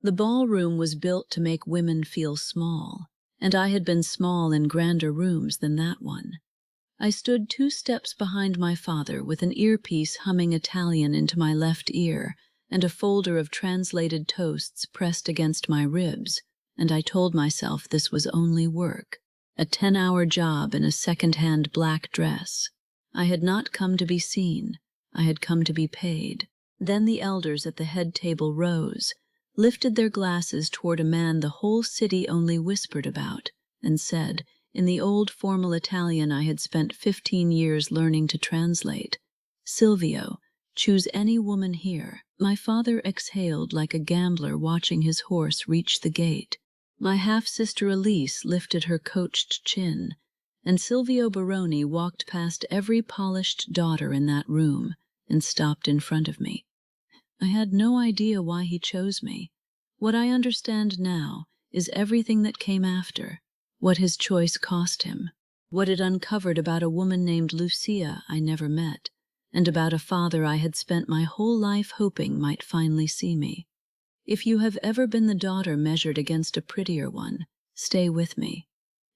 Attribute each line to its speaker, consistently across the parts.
Speaker 1: The ballroom was built to make women feel small, and I had been small in grander rooms than that one. I stood 2 steps behind my father with an earpiece humming Italian into my left ear and a folder of translated toasts pressed against my ribs, and I told myself this was only work, a 10-hour job in a second-hand black dress. I had not come to be seen. I had come to be paid. Then the elders at the head table rose, lifted their glasses toward a man the whole city only whispered about, and said, in the old formal Italian I had spent 15 years learning to translate, "Silvio, choose any woman here." My father exhaled like a gambler watching his horse reach the gate. My half-sister Elise lifted her coached chin, and Silvio Baroni walked past every polished daughter in that room and stopped in front of me. I had no idea why he chose me. What I understand now is everything that came after, what his choice cost him, what it uncovered about a woman named Lucia I never met, and about a father I had spent my whole life hoping might finally see me. If you have ever been the daughter measured against a prettier one, stay with me.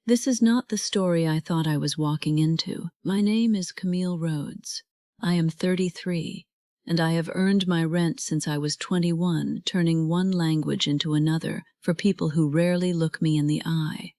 Speaker 1: This is not the story I thought I was walking into. My name is Camille Rhodes. I am 33, and I have earned my rent since I was 21, turning one language into another for people who rarely look me in the eye.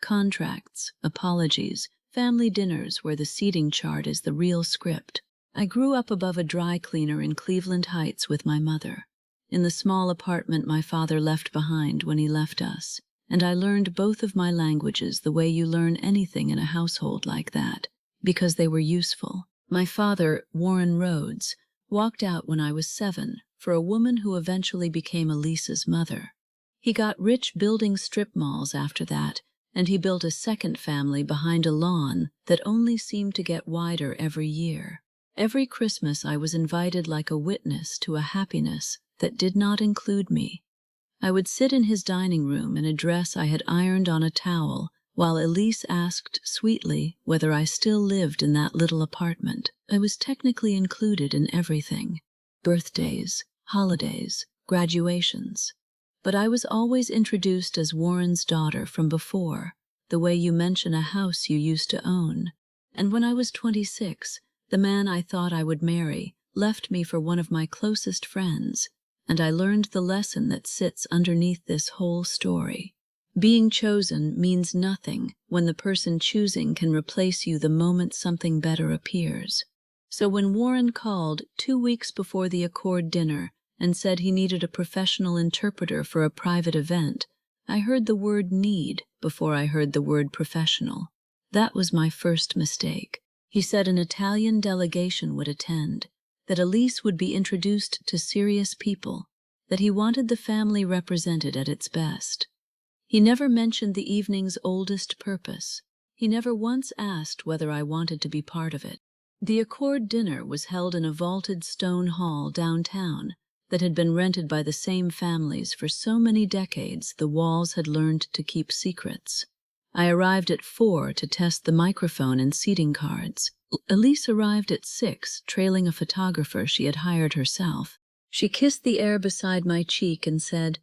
Speaker 1: Contracts, apologies, family dinners where the seating chart is the real script. I grew up above a dry cleaner in Cleveland Heights with my mother, in the small apartment my father left behind when he left us, and I learned both of my languages the way you learn anything in a household like that, because they were useful. My father, Warren Rhodes, walked out when I was 7 for a woman who eventually became Elisa's mother. He got rich building strip malls after that, and he built a second family behind a lawn that only seemed to get wider every year. Every Christmas I was invited like a witness to a happiness that did not include me. I would sit in his dining room in a dress I had ironed on a towel, while Elise asked sweetly whether I still lived in that little apartment. I was technically included in everything: birthdays, holidays, graduations. But I was always introduced as Warren's daughter from before, the way you mention a house you used to own. And when I was 26, the man I thought I would marry left me for one of my closest friends, and I learned the lesson that sits underneath this whole story. Being chosen means nothing when the person choosing can replace you the moment something better appears. So when Warren called 2 weeks before the Accord dinner and said he needed a professional interpreter for a private event, I heard the word need before I heard the word professional. That was my first mistake. He said an Italian delegation would attend, that Elise would be introduced to serious people, that he wanted the family represented at its best. He never mentioned the evening's oldest purpose. He never once asked whether I wanted to be part of it. The Accord dinner was held in a vaulted stone hall downtown that had been rented by the same families for so many decades the walls had learned to keep secrets. I arrived at 4 to test the microphone and seating cards. Elise arrived at 6, trailing a photographer she had hired herself. She kissed the air beside my cheek and said,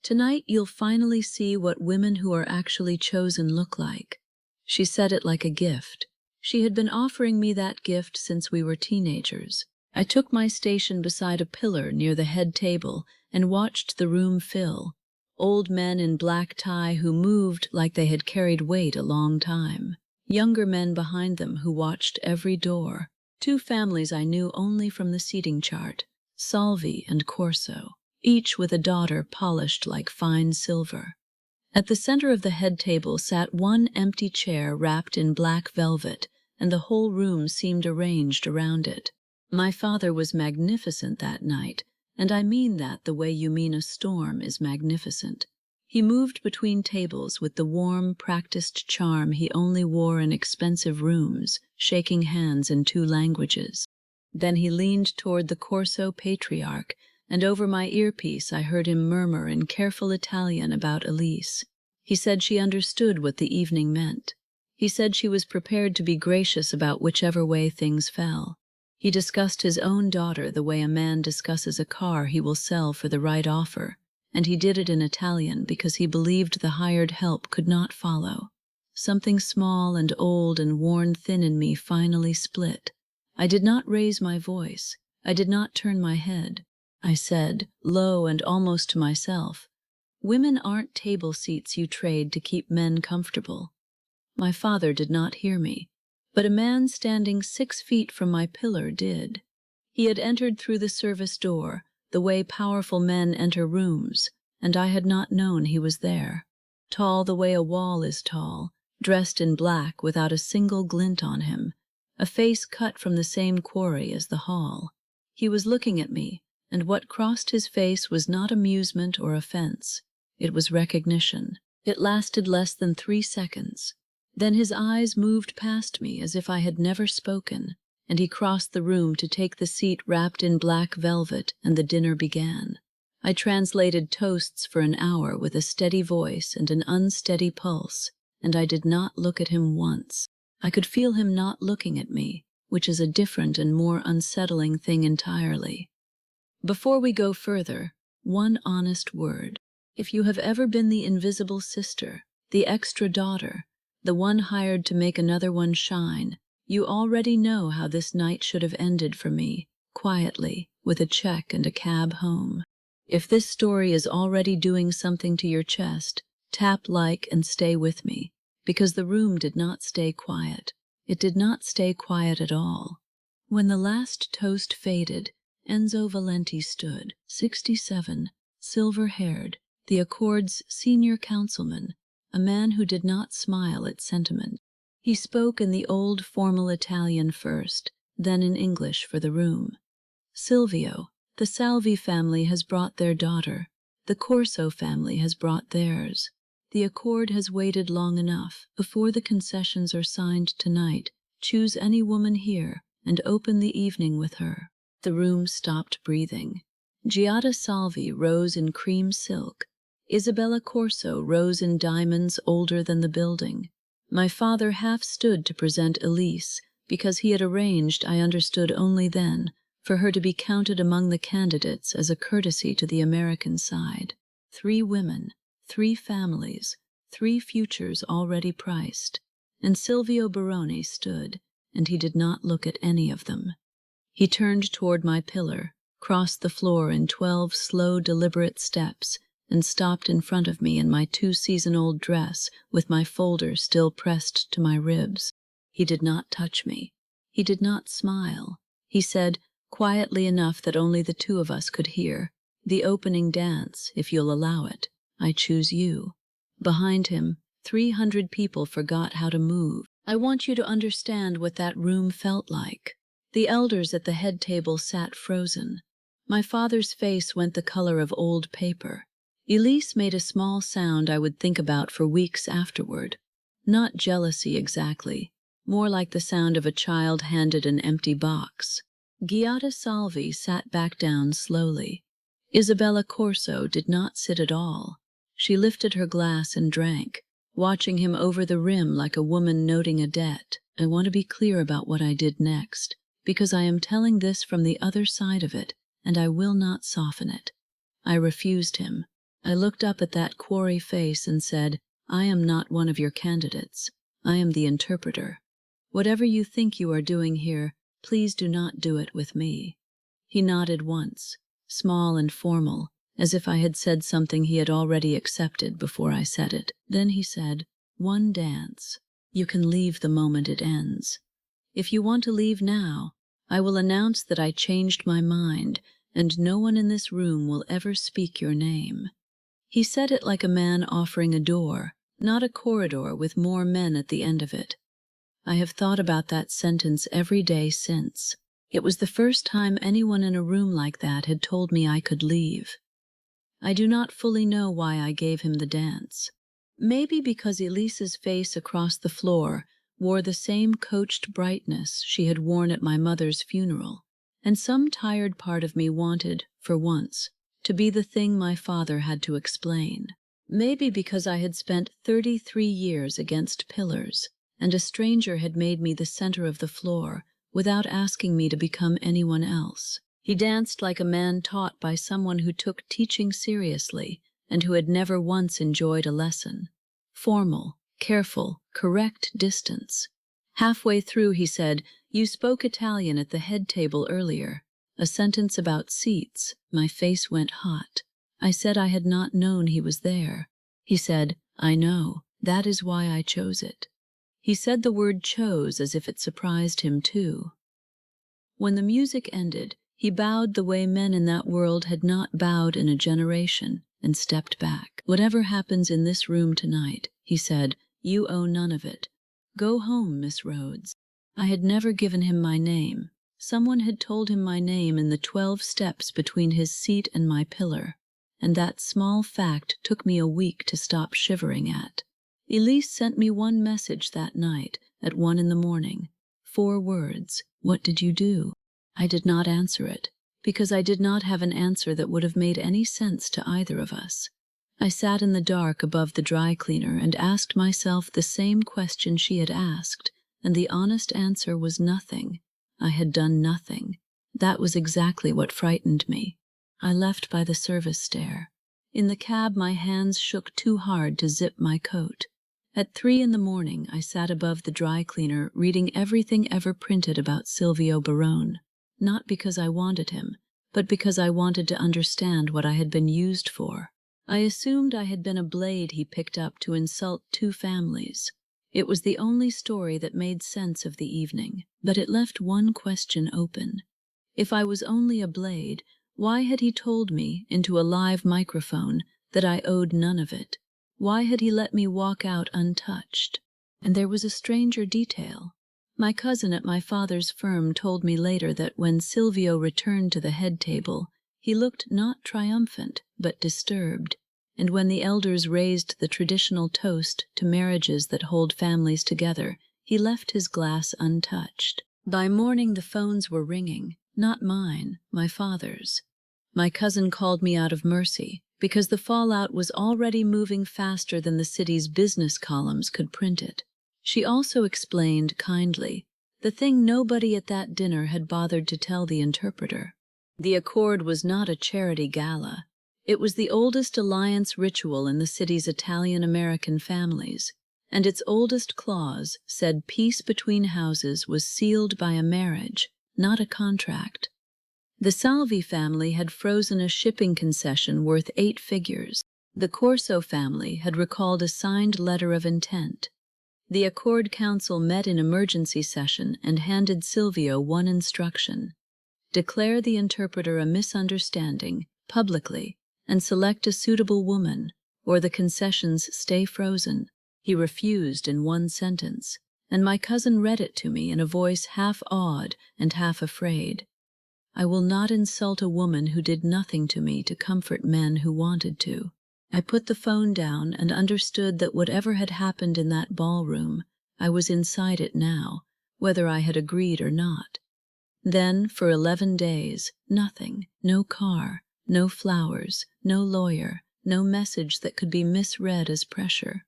Speaker 1: "Tonight you'll finally see what women who are actually chosen look like." She said it like a gift. She had been offering me that gift since we were teenagers. I took my station beside a pillar near the head table and watched the room fill. Old men in black tie who moved like they had carried weight a long time. Younger men behind them who watched every door. 2 families I knew only from the seating chart, Salvi and Corso, each with a daughter polished like fine silver. At the center of the head table sat one empty chair wrapped in black velvet, and the whole room seemed arranged around it. My father was magnificent that night, and I mean that the way you mean a storm is magnificent. He moved between tables with the warm, practiced charm he only wore in expensive rooms, shaking hands in 2 languages. Then he leaned toward the Corso patriarch, and over my earpiece I heard him murmur in careful Italian about Elise. He said she understood what the evening meant. He said she was prepared to be gracious about whichever way things fell. He discussed his own daughter the way a man discusses a car he will sell for the right offer, and he did it in Italian because he believed the hired help could not follow. Something small and old and worn thin in me finally split. I did not raise my voice. I did not turn my head. I said, low and almost to myself, "Women aren't table seats you trade to keep men comfortable." My father did not hear me, but a man standing 6 feet from my pillar did. He had entered through the service door, the way powerful men enter rooms, and I had not known he was there. Tall the way a wall is tall, dressed in black without a single glint on him, a face cut from the same quarry as the hall. He was looking at me, and what crossed his face was not amusement or offense. It was recognition. It lasted less than 3 seconds. Then his eyes moved past me as if I had never spoken, and he crossed the room to take the seat wrapped in black velvet, and the dinner began. I translated toasts for an hour with a steady voice and an unsteady pulse, and I did not look at him once. I could feel him not looking at me, which is a different and more unsettling thing entirely. Before we go further, one honest word. If you have ever been the invisible sister, the extra daughter, the one hired to make another one shine, you already know how this night should have ended for me, quietly, with a check and a cab home. If this story is already doing something to your chest, tap like and stay with me, because the room did not stay quiet. It did not stay quiet at all. When the last toast faded, Enzo Valenti stood, 67, silver-haired, the Accord's senior councilman, a man who did not smile at sentiment. He spoke in the old formal Italian first, then in English for the room. "Silvio, the Salvi family has brought their daughter. The Corso family has brought theirs. The Accord has waited long enough. Before the concessions are signed tonight, choose any woman here and open the evening with her." The room stopped breathing. Giada Salvi rose in cream silk. Isabella Corso rose in diamonds older than the building. My father half stood to present Elise, because he had arranged, I understood only then, for her to be counted among the candidates as a courtesy to the American side. 3 women, 3 families, 3 futures already priced. And Silvio Baroni stood, and he did not look at any of them. He turned toward my pillar, crossed the floor in 12 slow, deliberate steps, and stopped in front of me in my 2-season-old dress with my folder still pressed to my ribs. He did not touch me. He did not smile. He said, quietly enough that only the 2 of us could hear, "The opening dance, if you'll allow it. I choose you." Behind him, 300 people forgot how to move. I want you to understand what that room felt like. The elders at the head table sat frozen. My father's face went the color of old paper. Elise made a small sound I would think about for weeks afterward. Not jealousy exactly, more like the sound of a child handed an empty box. Giada Salvi sat back down slowly. Isabella Corso did not sit at all. She lifted her glass and drank, watching him over the rim like a woman noting a debt. I want to be clear about what I did next, because I am telling this from the other side of it, and I will not soften it. I refused him. I looked up at that quarry face and said, "I am not one of your candidates. I am the interpreter. Whatever you think you are doing here, please do not do it with me." He nodded once, small and formal, as if I had said something he had already accepted before I said it. Then he said, "One dance. You can leave the moment it ends. If you want to leave now, I will announce that I changed my mind, and no one in this room will ever speak your name." He said it like a man offering a door, not a corridor with more men at the end of it. I have thought about that sentence every day since. It was the first time anyone in a room like that had told me I could leave. I do not fully know why I gave him the dance. Maybe because Elise's face across the floor wore the same coached brightness she had worn at my mother's funeral, and some tired part of me wanted, for once, to be the thing my father had to explain. Maybe because I had spent 33 years against pillars, and a stranger had made me the center of the floor without asking me to become anyone else. He danced like a man taught by someone who took teaching seriously and who had never once enjoyed a lesson. Formal, careful, correct distance. Halfway through he said, "You spoke Italian at the head table earlier." A sentence about seats. My face went hot. I said I had not known he was there. He said, "I know. That is why I chose it." He said the word chose as if it surprised him too. When the music ended, he bowed the way men in that world had not bowed in a generation and stepped back. "Whatever happens in this room tonight," he said, "you owe none of it. Go home, Miss Rhodes." I had never given him my name. Someone had told him my name in the 12 steps between his seat and my pillar, and that small fact took me a week to stop shivering at. Elise sent me one message that night at 1 in the morning. 4 words. "What did you do?" I did not answer it, because I did not have an answer that would have made any sense to either of us. I sat in the dark above the dry cleaner and asked myself the same question she had asked, and the honest answer was nothing. I had done nothing. That was exactly what frightened me. I left by the service stair. In the cab my hands shook too hard to zip my coat. At 3 in the morning I sat above the dry cleaner reading everything ever printed about Silvio Barone, not because I wanted him, but because I wanted to understand what I had been used for. I assumed I had been a blade he picked up to insult 2 families. It was the only story that made sense of the evening, but it left one question open. If I was only a blade, why had he told me, into a live microphone, that I owed none of it? Why had he let me walk out untouched? And there was a stranger detail. My cousin at my father's firm told me later that when Silvio returned to the head table, he looked not triumphant, but disturbed. And when the elders raised the traditional toast to marriages that hold families together, he left his glass untouched. By morning the phones were ringing, not mine, my father's. My cousin called me out of mercy, because the fallout was already moving faster than the city's business columns could print it. She also explained kindly the thing nobody at that dinner had bothered to tell the interpreter. The accord was not a charity gala. It was the oldest alliance ritual in the city's Italian-American families, and its oldest clause said peace between houses was sealed by a marriage, not a contract. The Salvi family had frozen a shipping concession worth 8 figures. The Corso family had recalled a signed letter of intent. The Accord Council met in emergency session and handed Silvio one instruction: declare the interpreter a misunderstanding, publicly, and select a suitable woman, or the concessions stay frozen. He refused in one sentence, and my cousin read it to me in a voice half awed and half afraid. I will not insult a woman who did nothing to me to comfort men who wanted to. I put the phone down and understood that whatever had happened in that ballroom, I was inside it now, whether I had agreed or not. Then, for 11 days, nothing, no car, no flowers, no lawyer, no message that could be misread as pressure.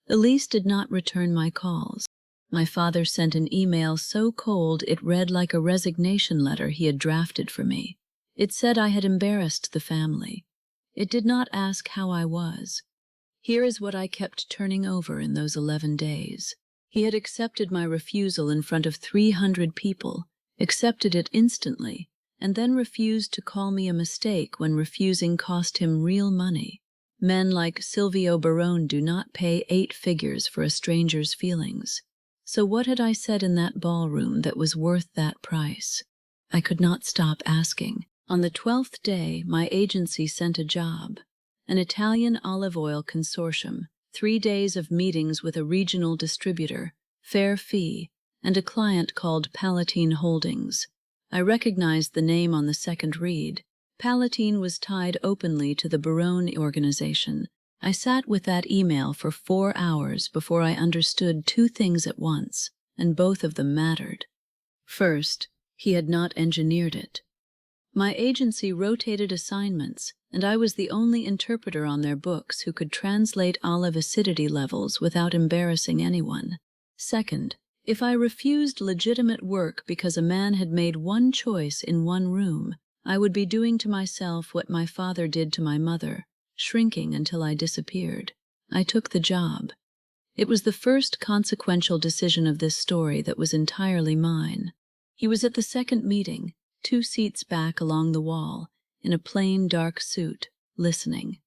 Speaker 1: Elise did not return my calls. My father sent an email so cold it read like a resignation letter he had drafted for me. It said I had embarrassed the family. It did not ask how I was. Here is what I kept turning over in those 11 days. He had accepted my refusal in front of 300 people, accepted it instantly, and then refused to call me a mistake when refusing cost him real money. Men like Silvio Barone do not pay 8 figures for a stranger's feelings. So what had I said in that ballroom that was worth that price? I could not stop asking. On the 12th day, my agency sent a job. An Italian olive oil consortium, 3 days of meetings with a regional distributor, fair fee, and a client called Palatine Holdings. I recognized the name on the second read. Palatine was tied openly to the Barone organization. I sat with that email for 4 hours before I understood 2 things at once, and both of them mattered. First, he had not engineered it. My agency rotated assignments, and I was the only interpreter on their books who could translate olive acidity levels without embarrassing anyone. Second, if I refused legitimate work because a man had made one choice in one room, I would be doing to myself what my father did to my mother, shrinking until I disappeared. I took the job. It was the first consequential decision of this story that was entirely mine. He was at the second meeting, 2 seats back along the wall, in a plain dark suit, listening.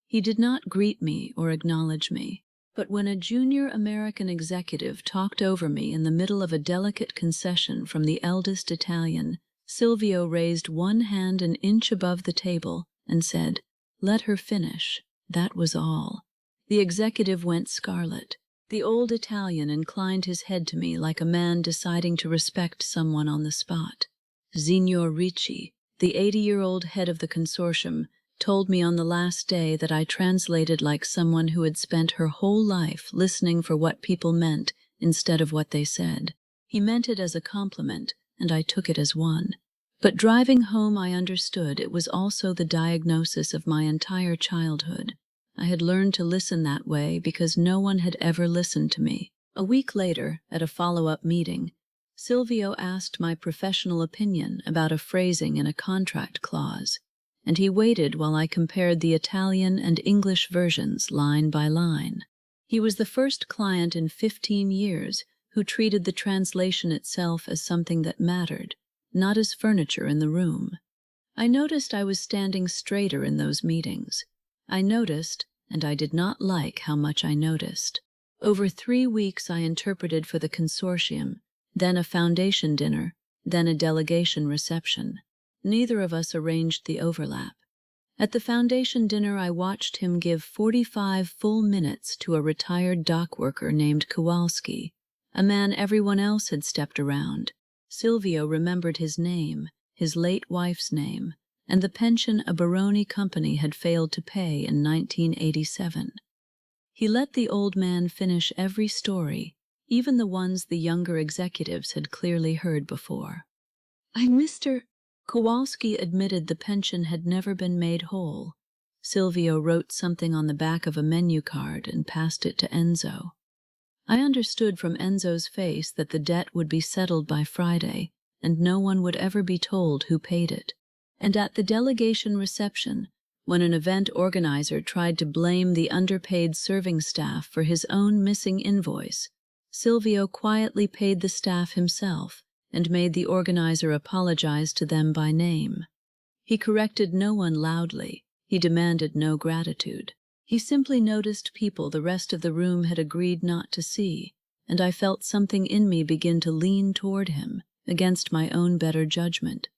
Speaker 1: He did not greet me or acknowledge me, but when a junior American executive talked over me in the middle of a delicate concession from the eldest Italian, Silvio raised one hand an inch above the table and said, "Let her finish." That was all. The executive went scarlet. The old Italian inclined his head to me like a man deciding to respect someone on the spot. Signor Ricci, the 80-year-old head of the consortium, told me on the last day that I translated like someone who had spent her whole life listening for what people meant instead of what they said. He meant it as a compliment, and I took it as one. But driving home I understood it was also the diagnosis of my entire childhood. I had learned to listen that way because no one had ever listened to me. A week later, at a follow-up meeting, Silvio asked my professional opinion about a phrasing in a contract clause, and he waited while I compared the Italian and English versions line by line. He was the first client in 15 years who treated the translation itself as something that mattered, not as furniture in the room. I noticed I was standing straighter in those meetings. I noticed, and I did not like how much I noticed. Over 3 weeks I interpreted for the consortium, then a foundation dinner, then a delegation reception. Neither of us arranged the overlap. At the foundation dinner I watched him give 45 full minutes to a retired dock worker named Kowalski, a man everyone else had stepped around. Silvio remembered his name, his late wife's name, and the pension a Baroni company had failed to pay in 1987. He let the old man finish every story, even the ones the younger executives had clearly heard before. Mr. Kowalski admitted the pension had never been made whole. Silvio wrote something on the back of a menu card and passed it to Enzo. I understood from Enzo's face that the debt would be settled by Friday, and no one would ever be told who paid it. And at the delegation reception, when an event organizer tried to blame the underpaid serving staff for his own missing invoice, Silvio quietly paid the staff himself and made the organizer apologize to them by name. He corrected no one loudly. He demanded no gratitude. He simply noticed people the rest of the room had agreed not to see, and I felt something in me begin to lean toward him, against my own better judgment.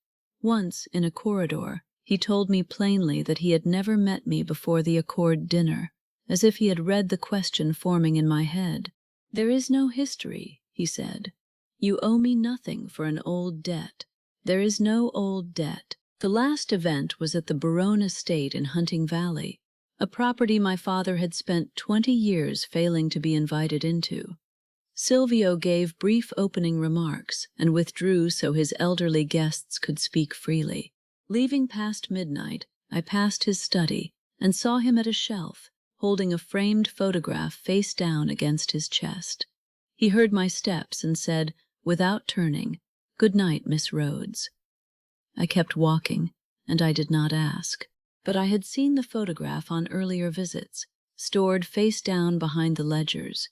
Speaker 1: Once, in a corridor, he told me plainly that he had never met me before the Accord dinner, as if he had read the question forming in my head. "There is no history," he said. "You owe me nothing for an old debt. There is no old debt." The last event was at the Barone estate in Hunting Valley, a property my father had spent 20 years failing to be invited into. Silvio gave brief opening remarks and withdrew so his elderly guests could speak freely. Leaving past midnight, I passed his study and saw him at a shelf, holding a framed photograph face down against his chest. He heard my steps and said, without turning, "Good night, Miss Rhodes." I kept walking, and I did not ask. But I had seen the photograph on earlier visits, stored face down behind the ledgers.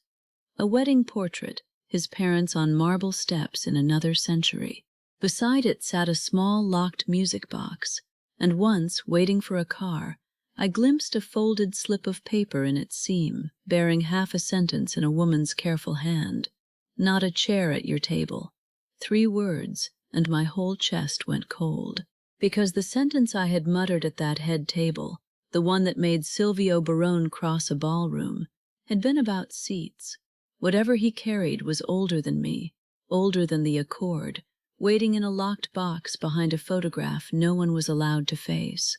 Speaker 1: A wedding portrait, his parents on marble steps in another century. Beside it sat a small locked music box, and once, waiting for a car, I glimpsed a folded slip of paper in its seam, bearing half a sentence in a woman's careful hand. "Not a chair at your table." 3 words, and my whole chest went cold. Because the sentence I had muttered at that head table, the one that made Silvio Barone cross a ballroom, had been about seats. Whatever he carried was older than me, older than the Accord, waiting in a locked box behind a photograph no one was allowed to face.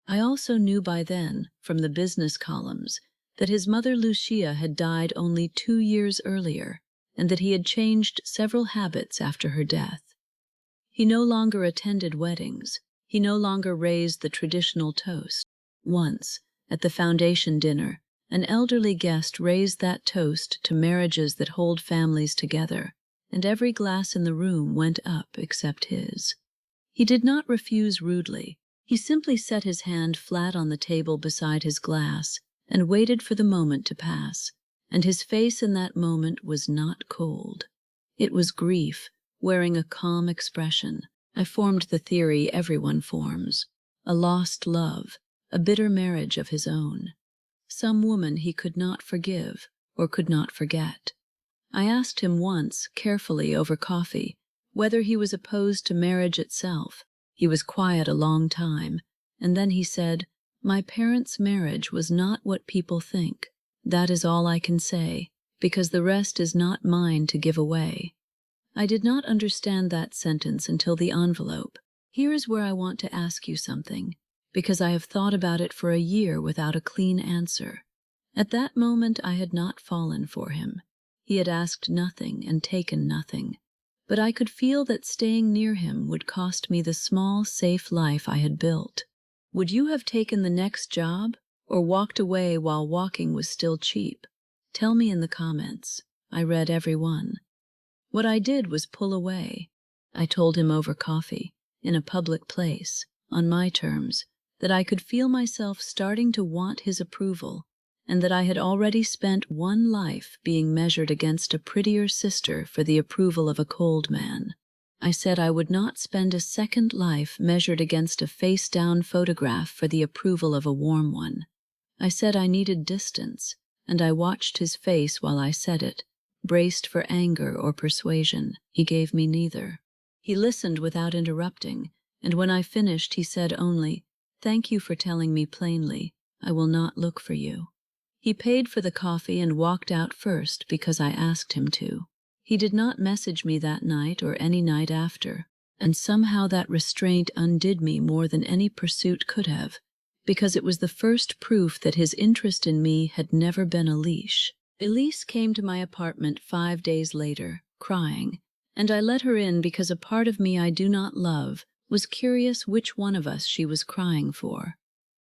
Speaker 1: I also knew by then, from the business columns, that his mother Lucia had died only 2 years earlier, and that he had changed several habits after her death. He no longer attended weddings. He no longer raised the traditional toast. Once, at the foundation dinner, an elderly guest raised that toast to marriages that hold families together, and every glass in the room went up except his. He did not refuse rudely. He simply set his hand flat on the table beside his glass and waited for the moment to pass, and his face in that moment was not cold. It was grief, wearing a calm expression. I formed the theory everyone forms: a lost love, a bitter marriage of his own. Some woman he could not forgive or could not forget. I asked him once, carefully over coffee, whether he was opposed to marriage itself. He was quiet a long time, and then he said, "My parents' marriage was not what people think. That is all I can say, because the rest is not mine to give away." I did not understand that sentence until the envelope. Here is where I want to ask you something, because I have thought about it for a year without a clean answer. At that moment I had not fallen for him. He had asked nothing and taken nothing. But I could feel that staying near him would cost me the small, safe life I had built. Would you have taken the next job, or walked away while walking was still cheap? Tell me in the comments. I read every one. What I did was pull away. I told him over coffee, in a public place, on my terms, that I could feel myself starting to want his approval, and that I had already spent one life being measured against a prettier sister for the approval of a cold man. I said I would not spend a second life measured against a face-down photograph for the approval of a warm one. I said I needed distance, and I watched his face while I said it, braced for anger or persuasion. He gave me neither. He listened without interrupting, and when I finished he said only, "Thank you for telling me plainly. I will not look for you." He paid for the coffee and walked out first because I asked him to. He did not message me that night or any night after, and somehow that restraint undid me more than any pursuit could have, because it was the first proof that his interest in me had never been a leash. Elise came to my apartment 5 days later, crying, and I let her in because a part of me I do not love was curious which one of us she was crying for.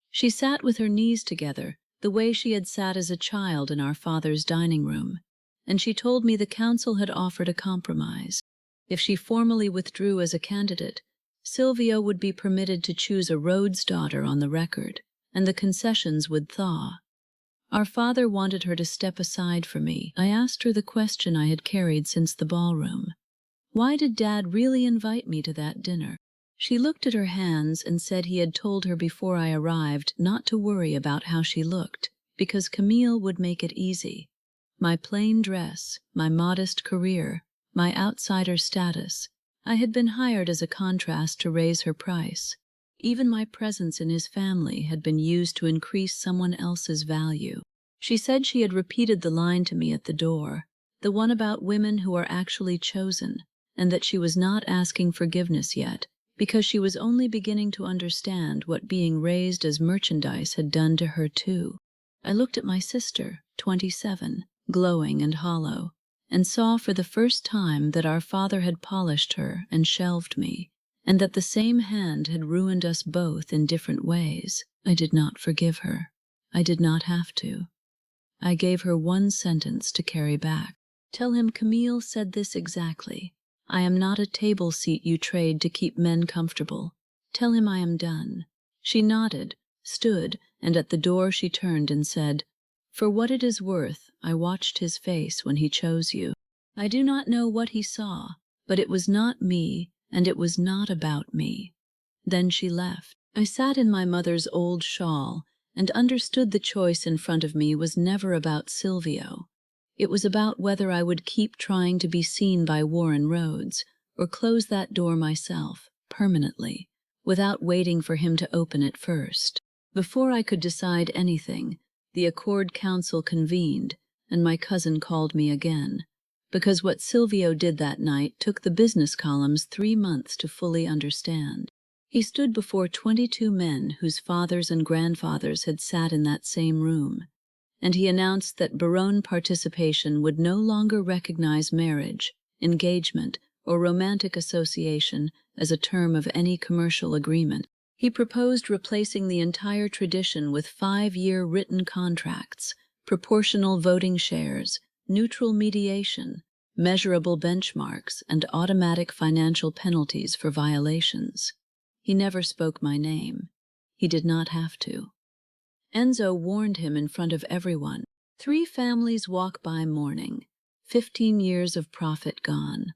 Speaker 1: She sat with her knees together, the way she had sat as a child in our father's dining room, and she told me the council had offered a compromise. If she formally withdrew as a candidate, Silvio would be permitted to choose a Rhodes daughter on the record, and the concessions would thaw. Our father wanted her to step aside for me. I asked her the question I had carried since the ballroom. Why did Dad really invite me to that dinner? She looked at her hands and said he had told her before I arrived not to worry about how she looked, because Camille would make it easy. My plain dress, my modest career, my outsider status, I had been hired as a contrast to raise her price. Even my presence in his family had been used to increase someone else's value. She said she had repeated the line to me at the door, the one about women who are actually chosen, and that she was not asking forgiveness yet, because she was only beginning to understand what being raised as merchandise had done to her too. I looked at my sister, 27, glowing and hollow, and saw for the first time that our father had polished her and shelved me, and that the same hand had ruined us both in different ways. I did not forgive her. I did not have to. I gave her one sentence to carry back. Tell him Camille said this exactly. I am not a table seat you trade to keep men comfortable. Tell him I am done. She nodded, stood, and at the door she turned and said, "For what it is worth, I watched his face when he chose you. I do not know what he saw, but it was not me, and it was not about me." Then she left. I sat in my mother's old shawl and understood the choice in front of me was never about Silvio. It was about whether I would keep trying to be seen by Warren Rhodes or close that door myself, permanently, without waiting for him to open it first. Before I could decide anything, the Accord Council convened, and my cousin called me again, because what Silvio did that night took the business columns 3 months to fully understand. He stood before 22 men whose fathers and grandfathers had sat in that same room, and he announced that Baronne participation would no longer recognize marriage, engagement, or romantic association as a term of any commercial agreement. He proposed replacing the entire tradition with 5-year written contracts, proportional voting shares, neutral mediation, measurable benchmarks, and automatic financial penalties for violations. He never spoke my name. He did not have to. Enzo warned him in front of everyone. 3 families walk by mourning. 15 years of profit gone.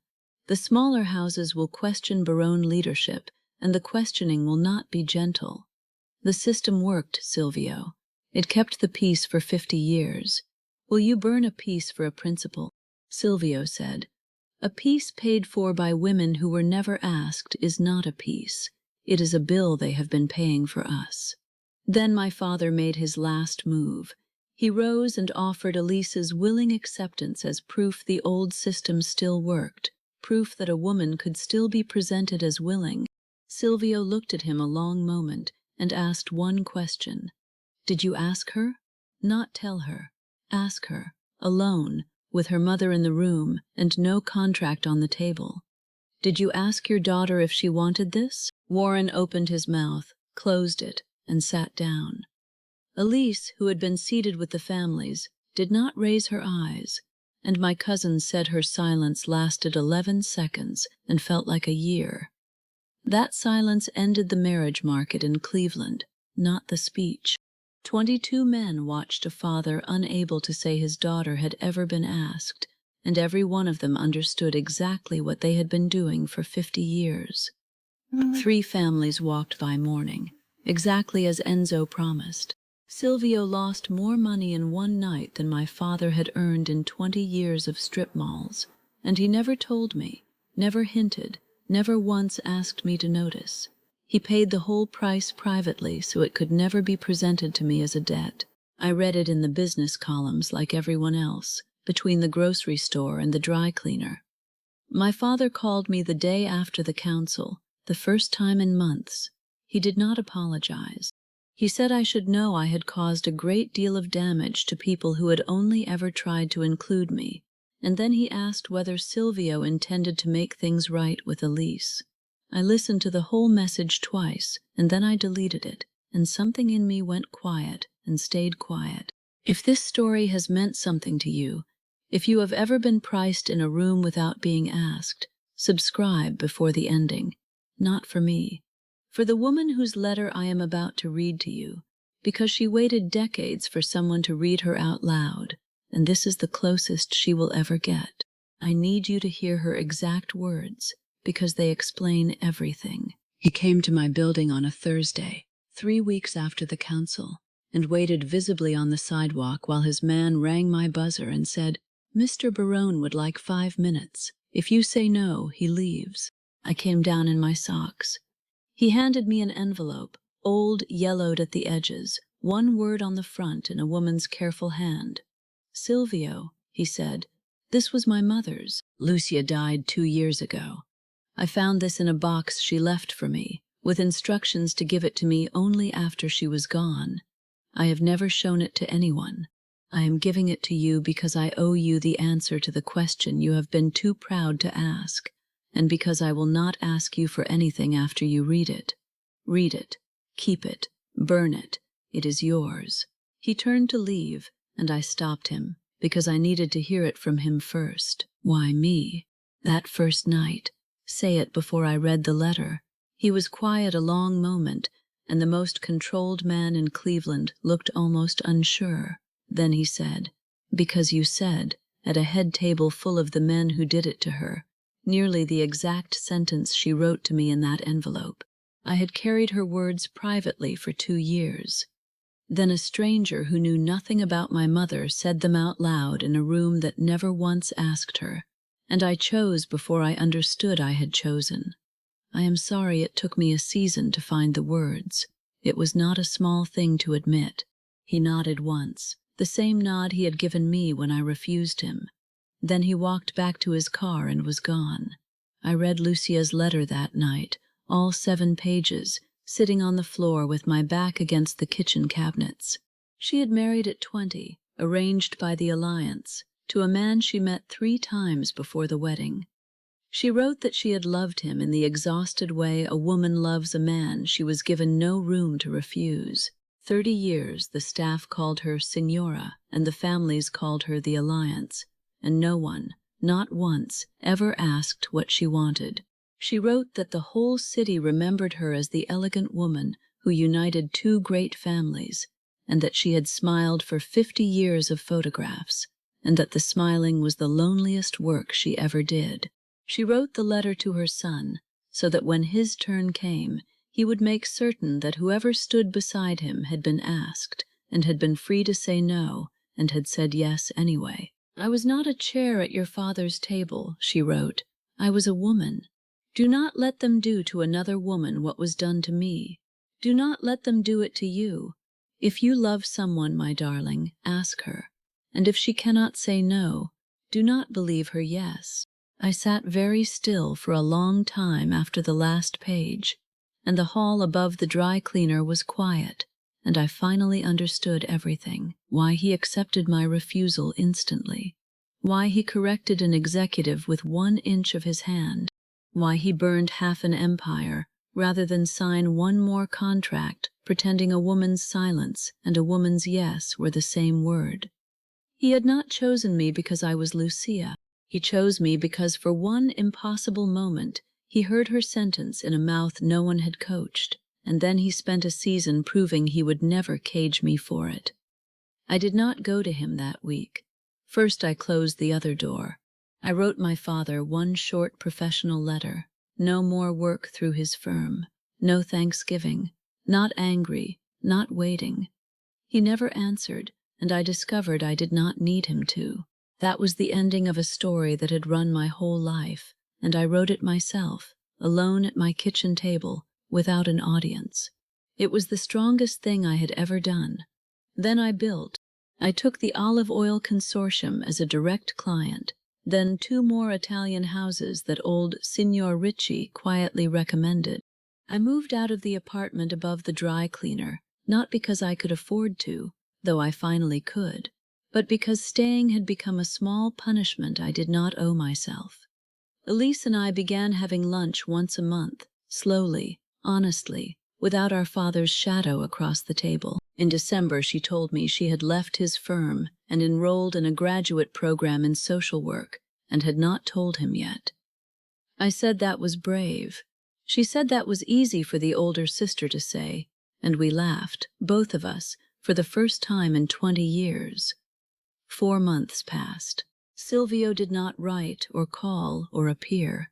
Speaker 1: The smaller houses will question Barone leadership, and the questioning will not be gentle. The system worked, Silvio. It kept the peace for 50 years. Will you burn a peace for a principle? Silvio said. A peace paid for by women who were never asked is not a peace. It is a bill they have been paying for us. Then my father made his last move. He rose and offered Elise's willing acceptance as proof the old system still worked, proof that a woman could still be presented as willing. Silvio looked at him a long moment and asked one question. Did you ask her? Not tell her. Ask her, alone, with her mother in the room and no contract on the table. Did you ask your daughter if she wanted this? Warren opened his mouth, closed it, and sat down. Elise, who had been seated with the families, did not raise her eyes, and my cousin said her silence lasted 11 seconds and felt like a year. That silence ended the marriage market in Cleveland, not the speech. 22 men watched a father unable to say his daughter had ever been asked, and every one of them understood exactly what they had been doing for 50 years. 3 families walked by mourning, exactly as Enzo promised. Silvio lost more money in one night than my father had earned in 20 years of strip malls, and he never told me, never hinted, never once asked me to notice. He paid the whole price privately so it could never be presented to me as a debt. I read it in the business columns like everyone else, between the grocery store and the dry cleaner. My father called me the day after the council, the first time in months. He did not apologize. He said I should know I had caused a great deal of damage to people who had only ever tried to include me, and then he asked whether Silvio intended to make things right with Elise. I listened to the whole message twice, and then I deleted it, and something in me went quiet and stayed quiet. If this story has meant something to you, if you have ever been priced in a room without being asked, subscribe before the ending. Not for me. For the woman whose letter I am about to read to you, because she waited decades for someone to read her out loud, and this is the closest she will ever get. I need you to hear her exact words, because they explain everything. He came to my building on a Thursday, 3 weeks after the council, and waited visibly on the sidewalk while his man rang my buzzer and said, Mr. Barone would like 5 minutes. If you say no, he leaves. I came down in my socks. He handed me an envelope, old, yellowed at the edges, 1 word on the front in a woman's careful hand. Silvio, he said, this was my mother's. Lucia died 2 years ago. I found this in a box she left for me, with instructions to give it to me only after she was gone. I have never shown it to anyone. I am giving it to you because I owe you the answer to the question you have been too proud to ask, and because I will not ask you for anything after you read it. Read it, keep it, burn it. It is yours. He turned to leave, and I stopped him, because I needed to hear it from him first. Why me? That first night. Say it before I read the letter. He was quiet a long moment, and the most controlled man in Cleveland looked almost unsure. Then he said, because you said, at a head table full of the men who did it to her, nearly the exact sentence she wrote to me in that envelope. I had carried her words privately for 2 years. Then a stranger who knew nothing about my mother said them out loud in a room that never once asked her, and I chose before I understood I had chosen. I am sorry it took me a season to find the words. It was not a small thing to admit. He nodded once, the same nod he had given me when I refused him. Then he walked back to his car and was gone. I read Lucia's letter that night, all 7 pages, sitting on the floor with my back against the kitchen cabinets. She had married at 20, arranged by the Alliance, to a man she met 3 times before the wedding. She wrote that she had loved him in the exhausted way a woman loves a man she was given no room to refuse. 30 years the staff called her Signora, and the families called her the Alliance, and no one, not once, ever asked what she wanted. She wrote that the whole city remembered her as the elegant woman who united two great families, and that she had smiled for 50 years of photographs, and that the smiling was the loneliest work she ever did. She wrote the letter to her son, so that when his turn came, he would make certain that whoever stood beside him had been asked, and had been free to say no, and had said yes anyway. "I was not a chair at your father's table," she wrote. "I was a woman. Do not let them do to another woman what was done to me. Do not let them do it to you. If you love someone, my darling, ask her. And if she cannot say no, do not believe her yes." I sat very still for a long time after the last page, and the hall above the dry cleaner was quiet, and I finally understood everything. Why he accepted my refusal instantly. Why he corrected an executive with 1 inch of his hand. Why he burned half an empire rather than sign one more contract pretending a woman's silence and a woman's yes were the same word. He had not chosen me because I was Lucia. He chose me because for one impossible moment he heard her sentence in a mouth no one had coached, and then he spent a season proving he would never cage me for it. I did not go to him that week. First I closed the other door. I wrote my father one short professional letter. No more work through his firm. No Thanksgiving. Not angry. Not waiting. He never answered, and I discovered I did not need him to. That was the ending of a story that had run my whole life, and I wrote it myself, alone at my kitchen table, without an audience. It was the strongest thing I had ever done. Then I built. I took the Olive Oil Consortium as a direct client, then 2 more Italian houses that old Signor Ricci quietly recommended. I moved out of the apartment above the dry cleaner, not because I could afford to, though I finally could, but because staying had become a small punishment I did not owe myself. Elise and I began having lunch once a month, slowly, honestly, without our father's shadow across the table. In December, she told me she had left his firm and enrolled in a graduate program in social work, and had not told him yet. I said that was brave. She said that was easy for the older sister to say, and we laughed, both of us, for the first time in 20 years. 4 months passed. Silvio did not write or call or appear.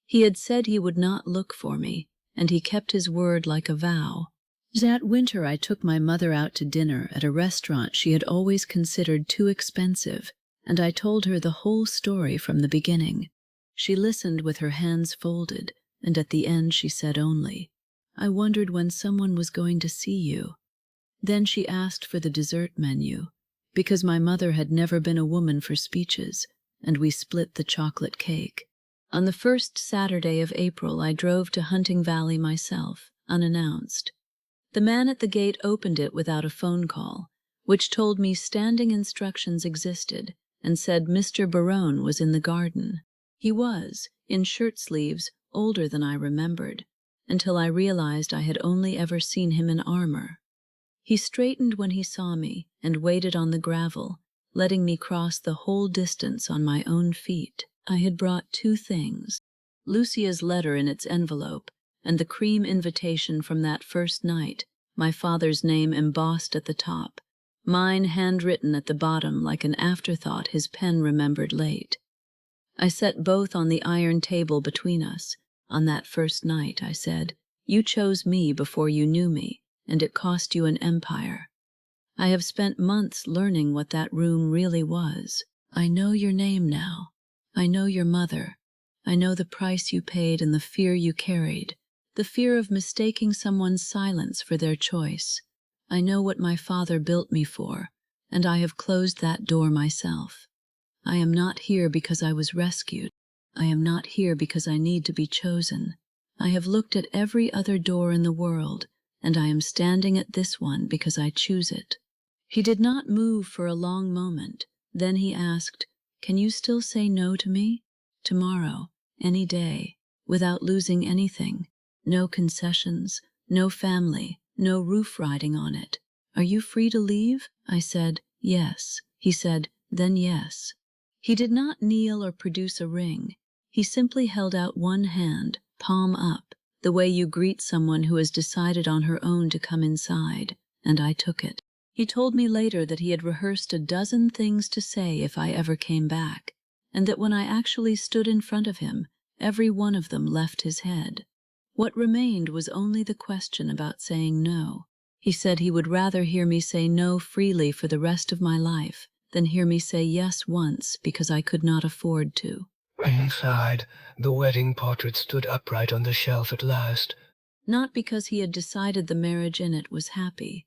Speaker 1: He had said he would not look for me, and he kept his word like a vow. That winter I took my mother out to dinner at a restaurant she had always considered too expensive, and I told her the whole story from the beginning. She listened with her hands folded, and at the end she said only, "I wondered when someone was going to see you." Then she asked for the dessert menu, because my mother had never been a woman for speeches, and we split the chocolate cake. On the first Saturday of April I drove to Hunting Valley myself, unannounced. The man at the gate opened it without a phone call, which told me standing instructions existed, and said Mr. Barone was in the garden. He was, in shirt sleeves, older than I remembered, until I realized I had only ever seen him in armor. He straightened when he saw me and waited on the gravel, letting me cross the whole distance on my own feet. I had brought 2 things, Lucia's letter in its envelope, and the cream invitation from that first night, my father's name embossed at the top, mine handwritten at the bottom like an afterthought his pen remembered late. I set both on the iron table between us. On that first night, I said, "You chose me before you knew me, and it cost you an empire. I have spent months learning what that room really was. I know your name now. I know your mother. I know the price you paid and the fear you carried, the fear of mistaking someone's silence for their choice. I know what my father built me for, and I have closed that door myself. I am not here because I was rescued. I am not here because I need to be chosen. I have looked at every other door in the world, and I am standing at this one because I choose it." He did not move for a long moment. Then he asked, "Can you still say no to me? Tomorrow, any day, without losing anything? No concessions, no family, no roof riding on it. Are you free to leave?" I said, "Yes." He said, "Then yes." He did not kneel or produce a ring. He simply held out one hand, palm up, the way you greet someone who has decided on her own to come inside, and I took it. He told me later that he had rehearsed a dozen things to say if I ever came back, and that when I actually stood in front of him, every one of them left his head. What remained was only the question about saying no. He said he would rather hear me say no freely for the rest of my life than hear me say yes once because I could not afford to.
Speaker 2: Inside, the wedding portrait stood upright on the shelf at last.
Speaker 1: Not because he had decided the marriage in it was happy,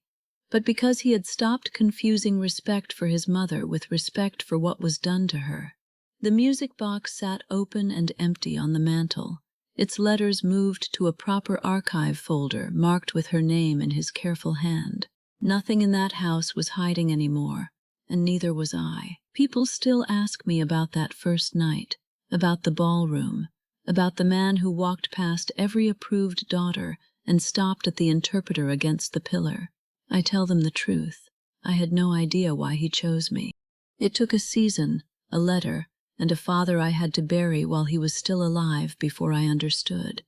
Speaker 1: but because he had stopped confusing respect for his mother with respect for what was done to her. The music box sat open and empty on the mantel, its letters moved to a proper archive folder marked with her name in his careful hand. Nothing in that house was hiding anymore, and neither was I. People still ask me about that first night, about the ballroom, about the man who walked past every approved daughter and stopped at the interpreter against the pillar. I tell them the truth. I had no idea why he chose me. It took a season, a letter, and a father I had to bury while he was still alive before I understood.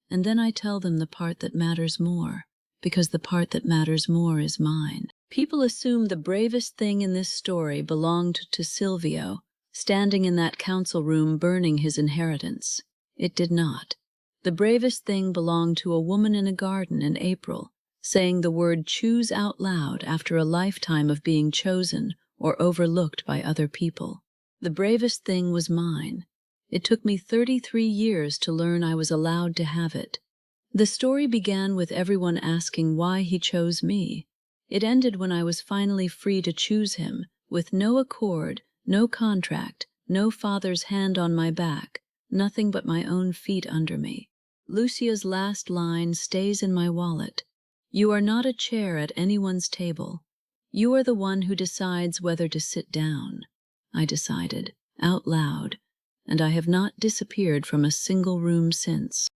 Speaker 1: And then I tell them the part that matters more, because the part that matters more is mine. People assume the bravest thing in this story belonged to Silvio, standing in that council room burning his inheritance. It did not. The bravest thing belonged to a woman in a garden in April, saying the word choose out loud after a lifetime of being chosen or overlooked by other people. The bravest thing was mine. It took me 33 years to learn I was allowed to have it. The story began with everyone asking why he chose me. It ended when I was finally free to choose him, with no accord, no contract, no father's hand on my back, nothing but my own feet under me. Lucia's last line stays in my wallet. You are not a chair at anyone's table. You are the one who decides whether to sit down. I decided, out loud, and I have not disappeared from a single room since.